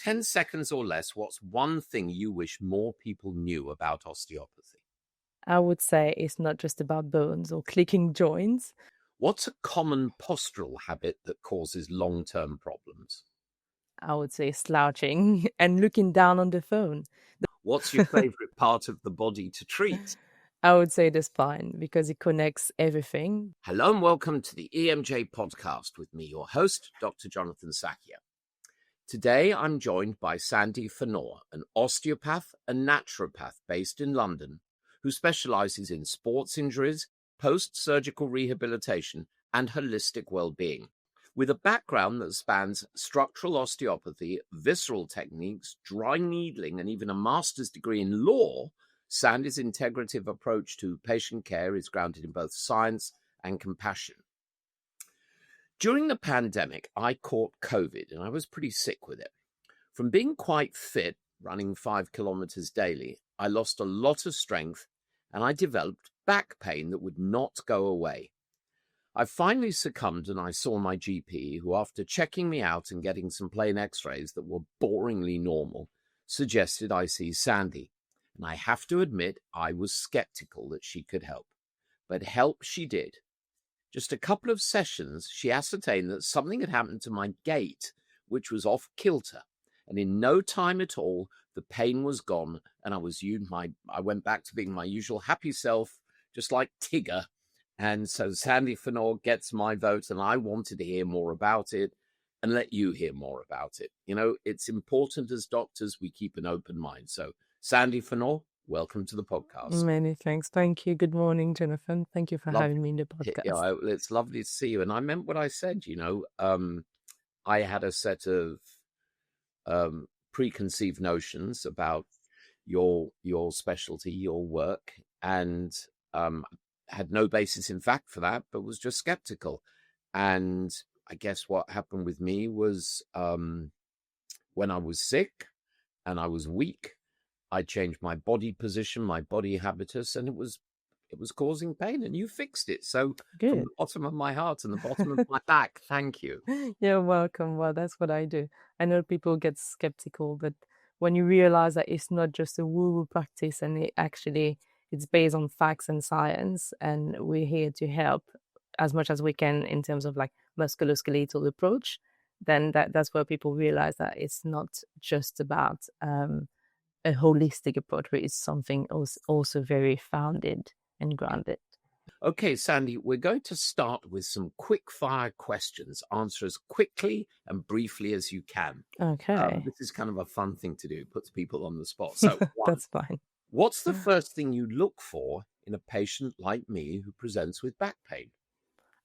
10 seconds or less, what's one thing you wish more people knew about osteopathy? I would say it's not just about bones or clicking joints. What's a common postural habit that causes long-term problems? I would say slouching and looking down on the phone. What's your favorite part of the body to treat? I would say the spine because it connects everything. Hello and welcome to the EMJ podcast with me, your host, Dr. Jonathan Sakia. Today, I'm joined by Sandy Phanor, an osteopath and naturopath based in London, who specializes in sports injuries, post-surgical rehabilitation, and holistic well-being. With a background that spans structural osteopathy, visceral techniques, dry needling, and even a master's degree in law, Sandy's integrative approach to patient care is grounded in both science and compassion. During the pandemic, I caught COVID and I was pretty sick with it. From being quite fit, running 5 kilometers daily, I lost a lot of strength and I developed back pain that would not go away. I finally succumbed and I saw my GP, who, after checking me out and getting some plain x-rays that were boringly normal, suggested I see Sandy. And I have to admit, I was skeptical that she could help. But help she did. Just a couple of sessions, she ascertained that something had happened to my gait, which was off kilter. And in no time at all, the pain was gone, and I went back to being my usual happy self, just like Tigger. And so Sandy Phanor gets my vote, and I wanted to hear more about it and let you hear more about it. You know, it's important as doctors we keep an open mind. So Sandy Phanor, welcome to the podcast. Many thanks. Thank you. Good morning, Jonathan. Thank you for having me in the podcast. Yeah, it's lovely to see you. And I meant what I said, I had a set of preconceived notions about your specialty, your work, and had no basis in fact for that, but was just skeptical. And I guess what happened with me was when I was sick and I was weak, I changed my body position, my body habitus, and it was causing pain, and you fixed it. So Good. from the bottom of my heart and the bottom of my back, thank you. You're welcome. Well, that's what I do. I know people get skeptical, but when you realize that it's not just a woo-woo practice and it's based on facts and science, and we're here to help as much as we can in terms of like musculoskeletal approach, then that's where people realize that it's not just about a holistic approach, but it's something also very founded and grounded. Okay, Sandy, we're going to start with some quick fire questions. Answer as quickly and briefly as you can. Okay. This is kind of a fun thing to do, puts people on the spot. So that's fine. What's the first thing you look for in a patient like me who presents with back pain?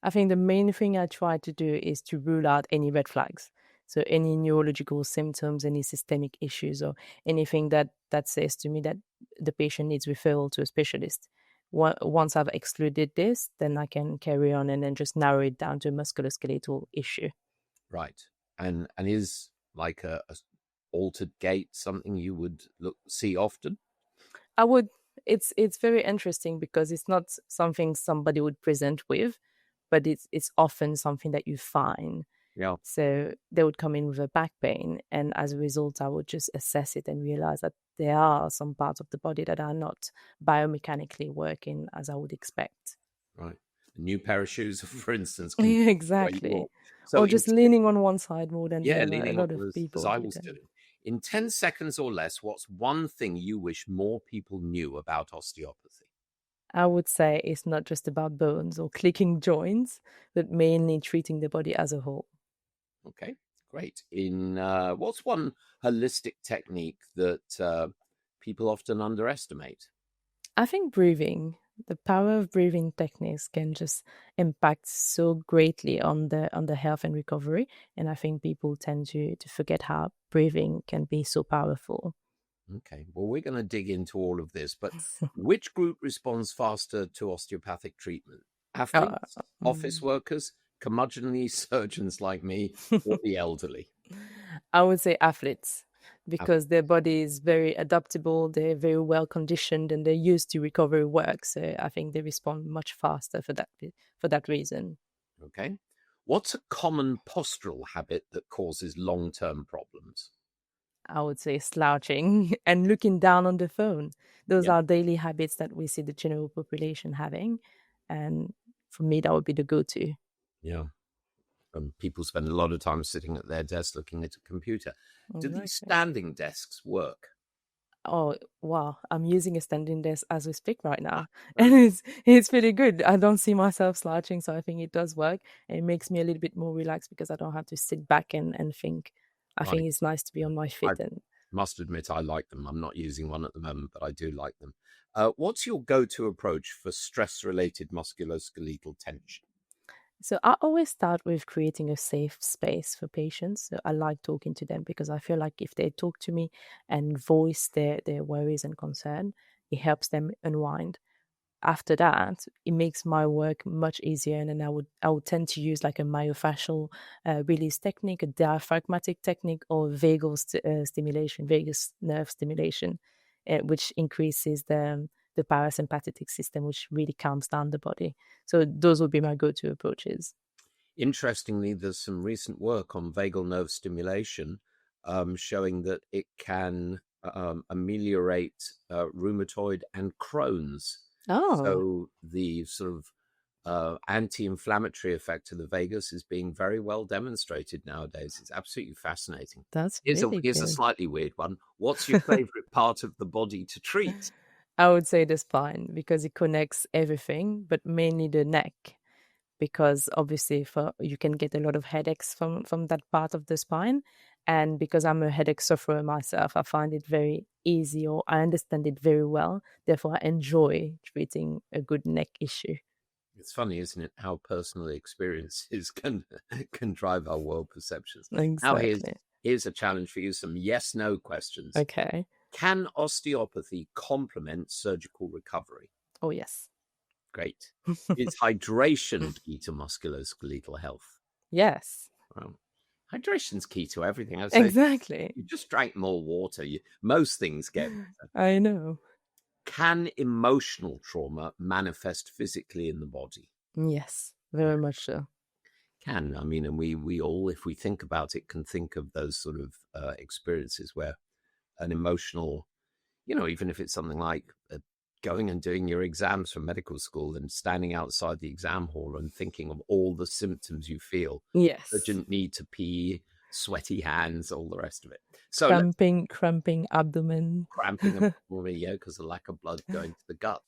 I think the main thing I try to do is to rule out any red flags. So any neurological symptoms, any systemic issues, or anything that says to me that the patient needs referral to a specialist. Once I've excluded this, then I can carry on and then just narrow it down to a musculoskeletal issue. Right. And is like a altered gait something you would see often? I would. It's very interesting because it's not something somebody would present with, but it's often something that you find. Yeah. So they would come in with a back pain, and as a result, I would just assess it and realize that there are some parts of the body that are not biomechanically working as I would expect. Right. A new pair of shoes, for instance. Exactly. Or just leaning on one side more than the other. Leaning a lot of people as I was doing. In 10 seconds or less, what's one thing you wish more people knew about osteopathy? I would say it's not just about bones or clicking joints, but mainly treating the body as a whole. Okay, great. In what's one holistic technique that people often underestimate? I think breathing. The power of breathing techniques can just impact so greatly on the health and recovery, and I think people tend to forget how breathing can be so powerful. Okay, well, we're going to dig into all of this, but which group responds faster to osteopathic treatment? Athletes, office workers, curmudgeonly surgeons like me, or the elderly? I would say athletes, because their body is very adaptable, they're very well conditioned, and they're used to recovery work. So I think they respond much faster for that reason. Okay. What's a common postural habit that causes long-term problems? I would say slouching and looking down on the phone. Those Yeah. are daily habits that we see the general population having. And for me, that would be the go-to. Yeah. People spend a lot of time sitting at their desk looking at a computer. Do these Exactly. standing desks work? Oh, wow. I'm using a standing desk as we speak right Ah, now. very And it's pretty good. I don't see myself slouching, so I think it does work. And it makes me a little bit more relaxed because I don't have to sit back and think. I think right. it's nice to be on my I feet. And must admit I like them. I'm not using one at the moment, but I do like them. What's your go-to approach for stress-related musculoskeletal tension? so I always start with creating a safe space for patients. So I like talking to them because I feel like if they talk to me and voice their worries and concern, it helps them unwind. After that, it makes my work much easier. And then I would tend to use like a myofascial release technique, a diaphragmatic technique, or stimulation, vagus nerve stimulation, which increases the parasympathetic system, which really calms down the body. So those would be my go-to approaches. Interestingly, there's some recent work on vagal nerve stimulation showing that it can ameliorate rheumatoid and Crohn's. Oh, So the sort of anti-inflammatory effect of the vagus is being very well demonstrated nowadays. It's absolutely fascinating. that's Here's a really here's a good. slightly weird one. What's your favorite part of the body to treat? I would say the spine because it connects everything, but mainly the neck. Because obviously for you can get a lot of headaches from that part of the spine, and because I'm a headache sufferer myself, I find it very easy, or I understand it very well, therefore I enjoy treating a good neck issue. It's funny, isn't it, how personal experiences can drive our world perceptions. Now Exactly. here's a challenge for you, some yes/no questions. Okay. Can osteopathy complement surgical recovery? Oh yes. Great. Is hydration key to musculoskeletal health? Yes. Well, hydration's key to everything. I'd say Exactly. you just drank more water, most things get better. I know. Can emotional trauma manifest physically in the body? Yes, very much so. Can. I mean, and we all, if we think about it, can think of those sort of experiences where an emotional, even if it's something like going and doing your exams for medical school and standing outside the exam hall and thinking of all the symptoms you feel, Yes. urgent need to pee, sweaty hands, all the rest of it. So let's Cramping abdomen. cramping a yeah, because of lack of blood going to the gut.